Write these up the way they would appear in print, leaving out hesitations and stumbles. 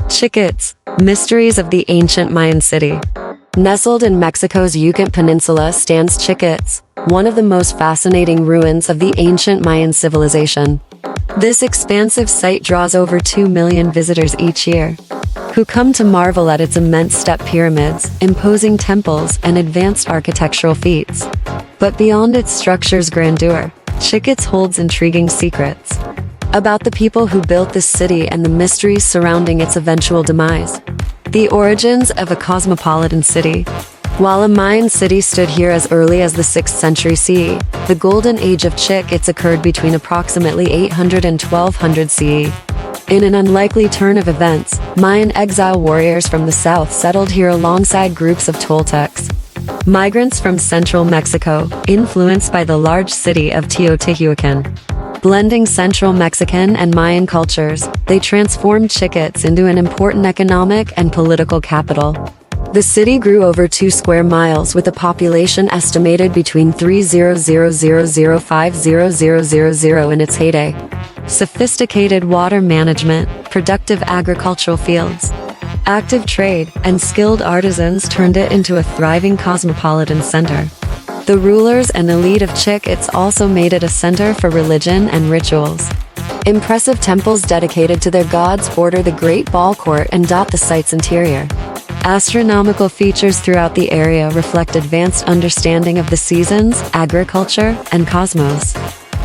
Chichén, mysteries of the ancient Mayan city. Nestled in Mexico's Yucatan Peninsula stands Chichén, one of the most fascinating ruins of the ancient Mayan civilization. This expansive site draws over 2 million visitors each year, who come to marvel at its immense step pyramids, imposing temples, and advanced architectural feats. But beyond its structure's grandeur, Chichén holds intriguing secrets about the people who built this city and the mysteries surrounding its eventual demise. The origins of a cosmopolitan city. While a Mayan city stood here as early as the 6th century CE, the golden age of Chichén occurred between approximately 800 and 1200 CE. In an unlikely turn of events, Mayan exile warriors from the south settled here alongside groups of Toltecs, migrants from central Mexico, influenced by the large city of Teotihuacan. Blending central Mexican and Mayan cultures, they transformed Chichén into an important economic and political capital. The city grew over 2 square miles with a population estimated between 300,005,000 in its heyday. Sophisticated water management, productive agricultural fields, active trade, and skilled artisans turned it into a thriving cosmopolitan center. The rulers and elite of Chichén also made it a center for religion and rituals. Impressive temples dedicated to their gods border the Great Ball Court and dot the site's interior. Astronomical features throughout the area reflect advanced understanding of the seasons, agriculture, and cosmos.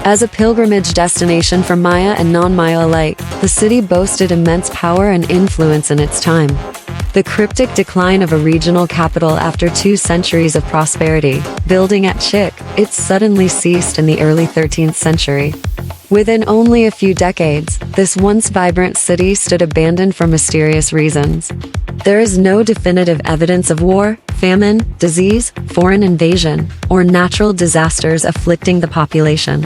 As a pilgrimage destination for Maya and non-Maya alike, the city boasted immense power and influence in its time. The cryptic decline of a regional capital after 2 centuries of prosperity, building at Chichén, suddenly ceased in the early 13th century. Within only a few decades, this once vibrant city stood abandoned for mysterious reasons. There is no definitive evidence of war, famine, disease, foreign invasion, or natural disasters afflicting the population.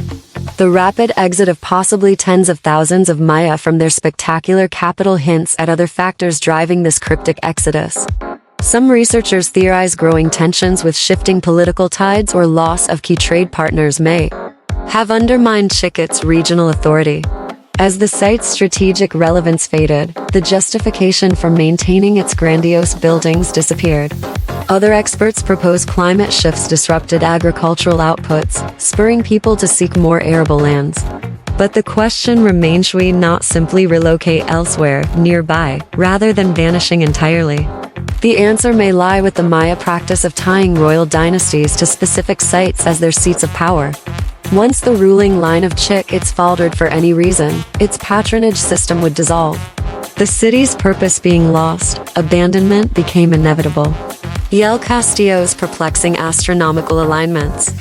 The rapid exit of possibly tens of thousands of Maya from their spectacular capital hints at other factors driving this cryptic exodus. Some researchers theorize growing tensions with shifting political tides or loss of key trade partners may have undermined Chichén's regional authority. As the site's strategic relevance faded, the justification for maintaining its grandiose buildings disappeared. Other experts propose climate shifts disrupted agricultural outputs, spurring people to seek more arable lands. But the question remains, should we not simply relocate elsewhere, nearby, rather than vanishing entirely? The answer may lie with the Maya practice of tying royal dynasties to specific sites as their seats of power. Once the ruling line of Chichén faltered for any reason, its patronage system would dissolve. The city's purpose being lost, abandonment became inevitable. El Castillo's perplexing astronomical alignments.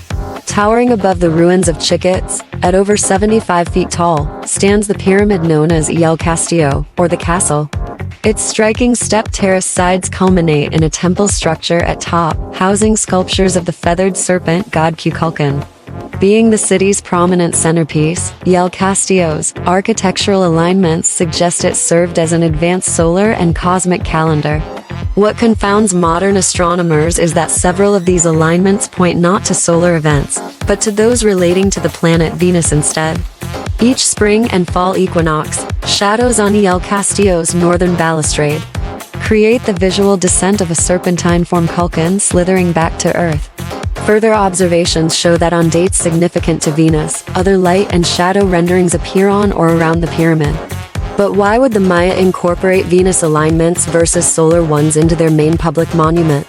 Towering above the ruins of Chichén, at over 75 feet tall, stands the pyramid known as El Castillo, or the castle. Its striking step terrace sides culminate in a temple structure at top, housing sculptures of the feathered serpent god Kukulkan. Being the city's prominent centerpiece, El Castillo's architectural alignments suggest it served as an advanced solar and cosmic calendar. What confounds modern astronomers is that several of these alignments point not to solar events, but to those relating to the planet Venus instead. Each spring and fall equinox, shadows on El Castillo's northern balustrade create the visual descent of a serpentine-formed Kukulkan slithering back to Earth. Further observations show that on dates significant to Venus, other light and shadow renderings appear on or around the pyramid. But why would the Maya incorporate Venus alignments versus solar ones into their main public monument?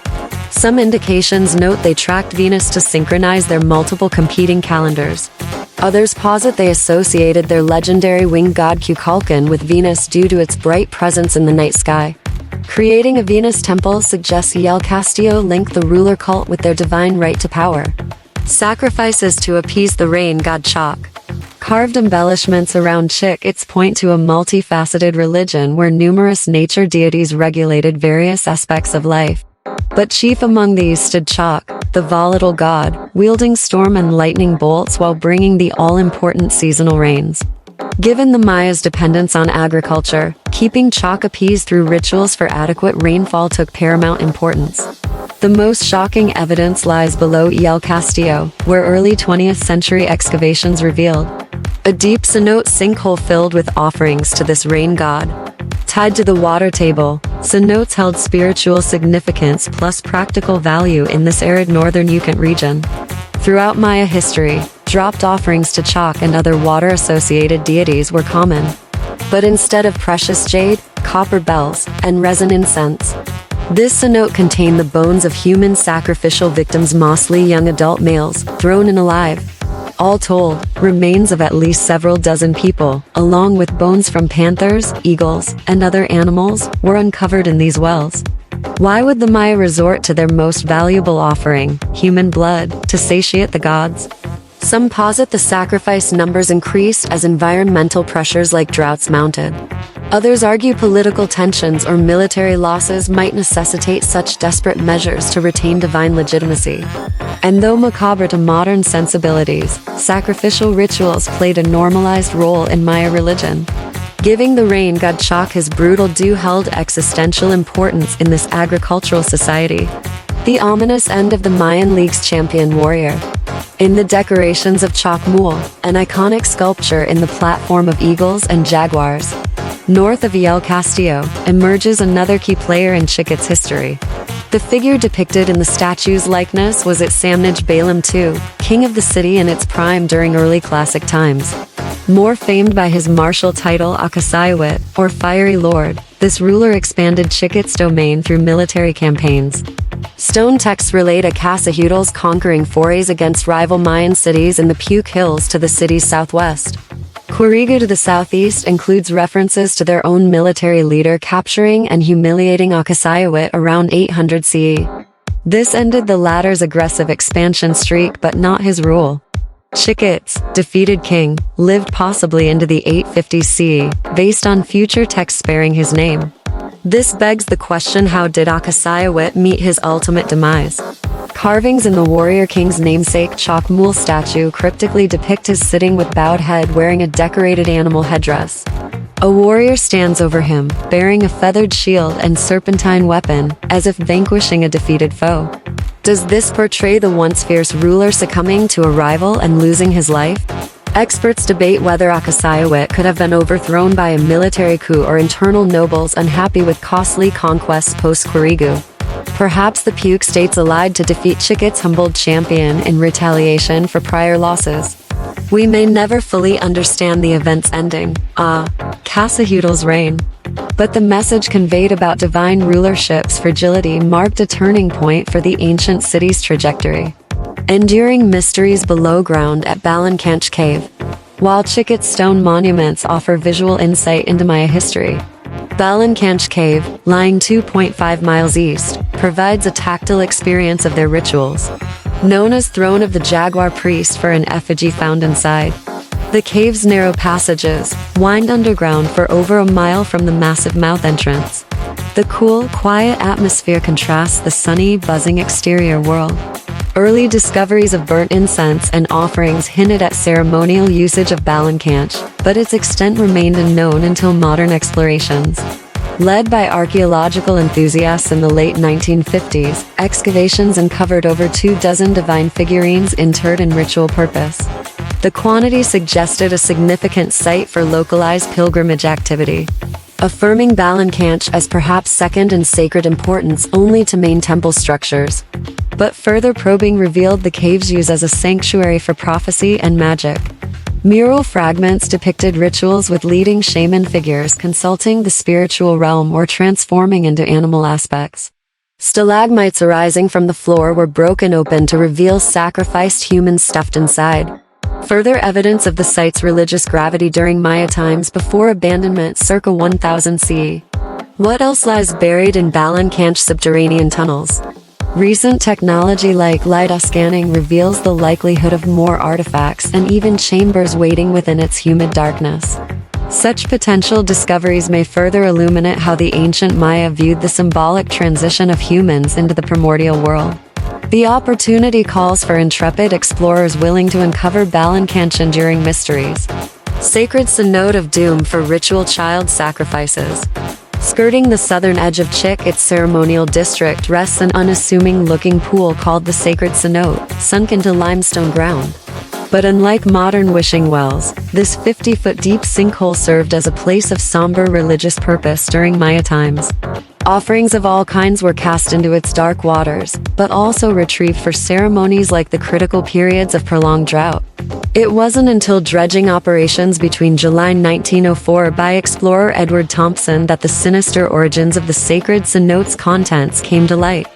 Some indications note they tracked Venus to synchronize their multiple competing calendars. Others posit they associated their legendary winged god Kukulkan with Venus due to its bright presence in the night sky. Creating a Venus temple suggests El Castillo linked the ruler cult with their divine right to power. Sacrifices to appease the rain god Chak. Carved embellishments around Chichén point to a multifaceted religion where numerous nature deities regulated various aspects of life. But chief among these stood Chak, the volatile god, wielding storm and lightning bolts while bringing the all-important seasonal rains. Given the Maya's dependence on agriculture, keeping Chak appeased through rituals for adequate rainfall took paramount importance. The most shocking evidence lies below El Castillo, where early 20th century excavations revealed a deep cenote sinkhole filled with offerings to this rain god. Tied to the water table, cenotes held spiritual significance plus practical value in this arid northern Yukon region. Throughout Maya history, dropped offerings to Chak and other water-associated deities were common. But instead of precious jade, copper bells, and resin incense, this cenote contained the bones of human sacrificial victims, mostly young adult males, thrown in alive. All told, remains of at least several dozen people, along with bones from panthers, eagles, and other animals, were uncovered in these wells. Why would the Maya resort to their most valuable offering, human blood, to satiate the gods? Some posit the sacrifice numbers increased as environmental pressures like droughts mounted. Others argue political tensions or military losses might necessitate such desperate measures to retain divine legitimacy. And though macabre to modern sensibilities, sacrificial rituals played a normalized role in Maya religion. Giving the rain god Chak his brutal due held existential importance in this agricultural society. The ominous end of the Mayan League's champion warrior. In the decorations of Chakmul, an iconic sculpture in the platform of eagles and jaguars. North of El Castillo, emerges another key player in Chikit's history. The figure depicted in the statue's likeness was its Samnij Balaam II, king of the city in its prime during early classic times. More famed by his martial title Akasayawit, or Fiery Lord, this ruler expanded Chikit's domain through military campaigns. Stone texts relate Akasahudal's conquering forays against rival Mayan cities in the Puke Hills to the city's southwest. Quirigu to the southeast includes references to their own military leader capturing and humiliating Akasayawit around 800 CE. This ended the latter's aggressive expansion streak but not his rule. Chikit's defeated king lived possibly into the 850 CE, based on future texts bearing his name. This begs the question, how did Akasayawit meet his ultimate demise? Carvings in the warrior king's namesake Chakmul statue cryptically depict his sitting with bowed head wearing a decorated animal headdress. A warrior stands over him, bearing a feathered shield and serpentine weapon, as if vanquishing a defeated foe. Does this portray the once fierce ruler succumbing to a rival and losing his life? Experts debate whether Akasayawit could have been overthrown by a military coup or internal nobles unhappy with costly conquests post-Quirigu. Perhaps the Puke states allied to defeat Chikit's humbled champion in retaliation for prior losses. We may never fully understand the event's ending, Kasahudal's reign. But the message conveyed about divine rulership's fragility marked a turning point for the ancient city's trajectory. Enduring mysteries below ground at Balankanch Cave. While Chikit's stone monuments offer visual insight into Maya history, Balankanch Cave, lying 2.5 miles east, provides a tactile experience of their rituals. Known as Throne of the Jaguar Priest for an effigy found inside. The cave's narrow passages wind underground for over a mile from the massive mouth entrance. The cool, quiet atmosphere contrasts the sunny, buzzing exterior world. Early discoveries of burnt incense and offerings hinted at ceremonial usage of Balankanch, but its extent remained unknown until modern explorations. Led by archaeological enthusiasts in the late 1950s, excavations uncovered over 24 divine figurines interred in ritual purpose. The quantity suggested a significant site for localized pilgrimage activity, affirming Balankanch as perhaps second in sacred importance only to main temple structures. But further probing revealed the cave's use as a sanctuary for prophecy and magic. Mural fragments depicted rituals with leading shaman figures consulting the spiritual realm or transforming into animal aspects. Stalagmites arising from the floor were broken open to reveal sacrificed humans stuffed inside. Further evidence of the site's religious gravity during Maya times before abandonment circa 1000 CE. What else lies buried in Balankanch subterranean tunnels? Recent technology like LiDAR scanning reveals the likelihood of more artifacts and even chambers waiting within its humid darkness. Such potential discoveries may further illuminate how the ancient Maya viewed the symbolic transition of humans into the primordial world. The opportunity calls for intrepid explorers willing to uncover Balankanch's enduring mysteries. Sacred cenote of doom for ritual child sacrifices. Skirting the southern edge of Chikit's ceremonial district rests an unassuming-looking pool called the Sacred Cenote, sunk into limestone ground. But unlike modern wishing wells, this 50-foot deep sinkhole served as a place of somber religious purpose during Maya times. Offerings of all kinds were cast into its dark waters, but also retrieved for ceremonies like the critical periods of prolonged drought. It wasn't until dredging operations between July 1904 by explorer Edward Thompson that the sinister origins of the sacred cenote's contents came to light.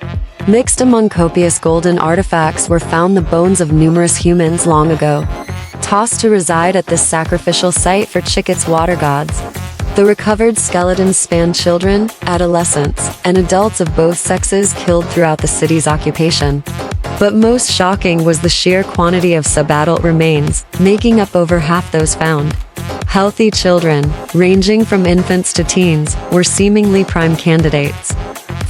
Mixed among copious golden artifacts were found the bones of numerous humans long ago, tossed to reside at this sacrificial site for Chichén water gods. The recovered skeletons spanned children, adolescents, and adults of both sexes killed throughout the city's occupation. But most shocking was the sheer quantity of subadult remains, making up over half those found. Healthy children, ranging from infants to teens, were seemingly prime candidates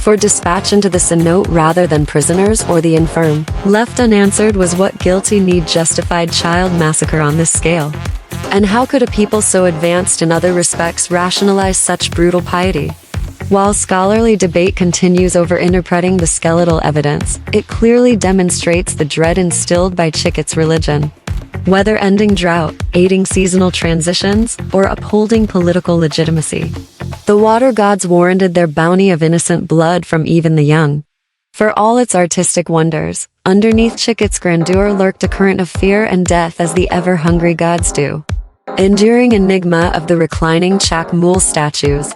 for dispatch into the cenote rather than prisoners or the infirm. Left unanswered was what guilty need justified child massacre on this scale. And how could a people so advanced in other respects rationalize such brutal piety? While scholarly debate continues over interpreting the skeletal evidence, it clearly demonstrates the dread instilled by Chichén's religion. Whether ending drought, aiding seasonal transitions, or upholding political legitimacy, the water gods warranted their bounty of innocent blood from even the young. For all its artistic wonders, underneath Chichén's grandeur lurked a current of fear and death as the ever-hungry gods do. Enduring enigma of the reclining Chakmul statues.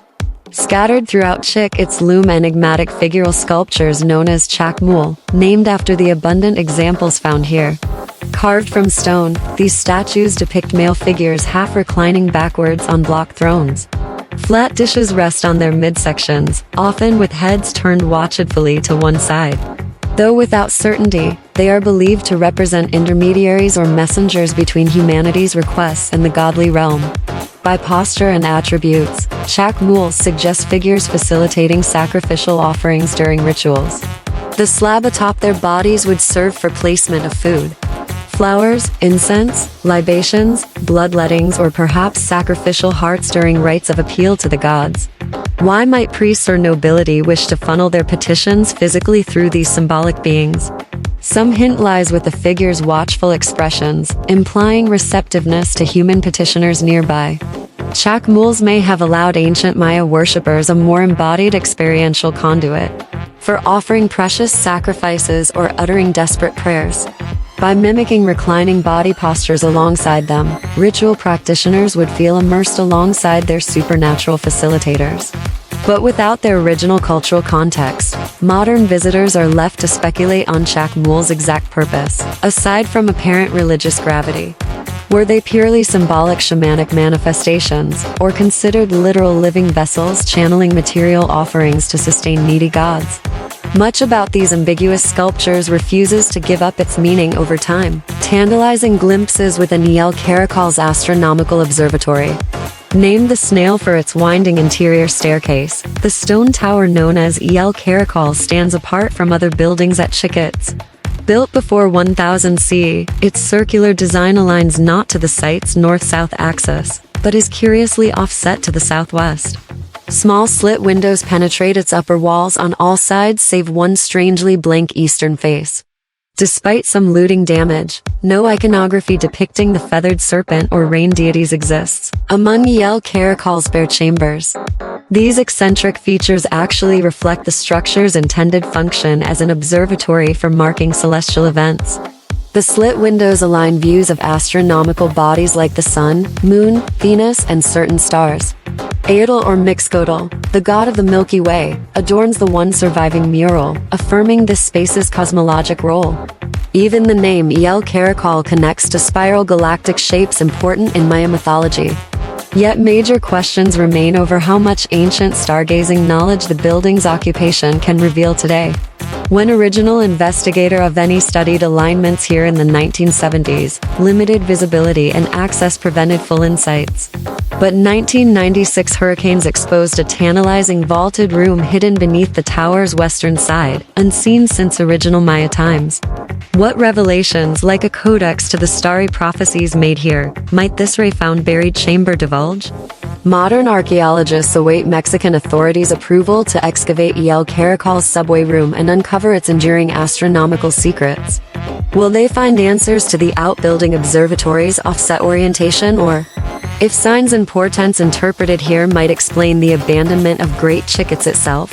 Scattered throughout Chichén loom enigmatic figural sculptures known as Chakmul, named after the abundant examples found here. Carved from stone, these statues depict male figures half reclining backwards on block thrones. Flat dishes rest on their midsections, often with heads turned watchfully to one side. Though without certainty, they are believed to represent intermediaries or messengers between humanity's requests and the godly realm. By posture and attributes, Chakmuls suggest figures facilitating sacrificial offerings during rituals. The slab atop their bodies would serve for placement of food. Flowers, incense, libations, bloodlettings, or perhaps sacrificial hearts during rites of appeal to the gods. Why might priests or nobility wish to funnel their petitions physically through these symbolic beings? Some hint lies with the figure's watchful expressions, implying receptiveness to human petitioners nearby. Chakmuls may have allowed ancient Maya worshippers a more embodied experiential conduit for offering precious sacrifices or uttering desperate prayers. By mimicking reclining body postures alongside them, ritual practitioners would feel immersed alongside their supernatural facilitators. But without their original cultural context, modern visitors are left to speculate on Chakmul's exact purpose, aside from apparent religious gravity. Were they purely symbolic shamanic manifestations, or considered literal living vessels channeling material offerings to sustain needy gods? Much about these ambiguous sculptures refuses to give up its meaning over time. Tantalizing glimpses within El Caracol's astronomical observatory. Named the Snail for its winding interior staircase, the stone tower known as El Caracol stands apart from other buildings at Chichén. Built before 1000 CE, its circular design aligns not to the site's north-south axis, but is curiously offset to the southwest. Small slit windows penetrate its upper walls on all sides save one strangely blank eastern face. Despite some looting damage, no iconography depicting the feathered serpent or rain deities exists among El Caracol's bare chambers. These eccentric features actually reflect the structure's intended function as an observatory for marking celestial events. The slit windows align views of astronomical bodies like the Sun, Moon, Venus, and certain stars. Aetl or Mixcoatl, the god of the Milky Way, adorns the one surviving mural, affirming this space's cosmologic role. Even the name El Caracol connects to spiral galactic shapes important in Maya mythology. Yet major questions remain over how much ancient stargazing knowledge the building's occupation can reveal today. When original investigator Aveni studied alignments here in the 1970s, limited visibility and access prevented full insights. But 1996 hurricanes exposed a tantalizing vaulted room hidden beneath the tower's western side, unseen since original Maya times. What revelations, like a codex to the starry prophecies made here, might this ray-found buried chamber divulge? Modern archaeologists await Mexican authorities' approval to excavate El Caracol's subway room and uncover its enduring astronomical secrets. Will they find answers to the outbuilding observatory's offset orientation, or if signs and portents interpreted here might explain the abandonment of Great Chichén itself?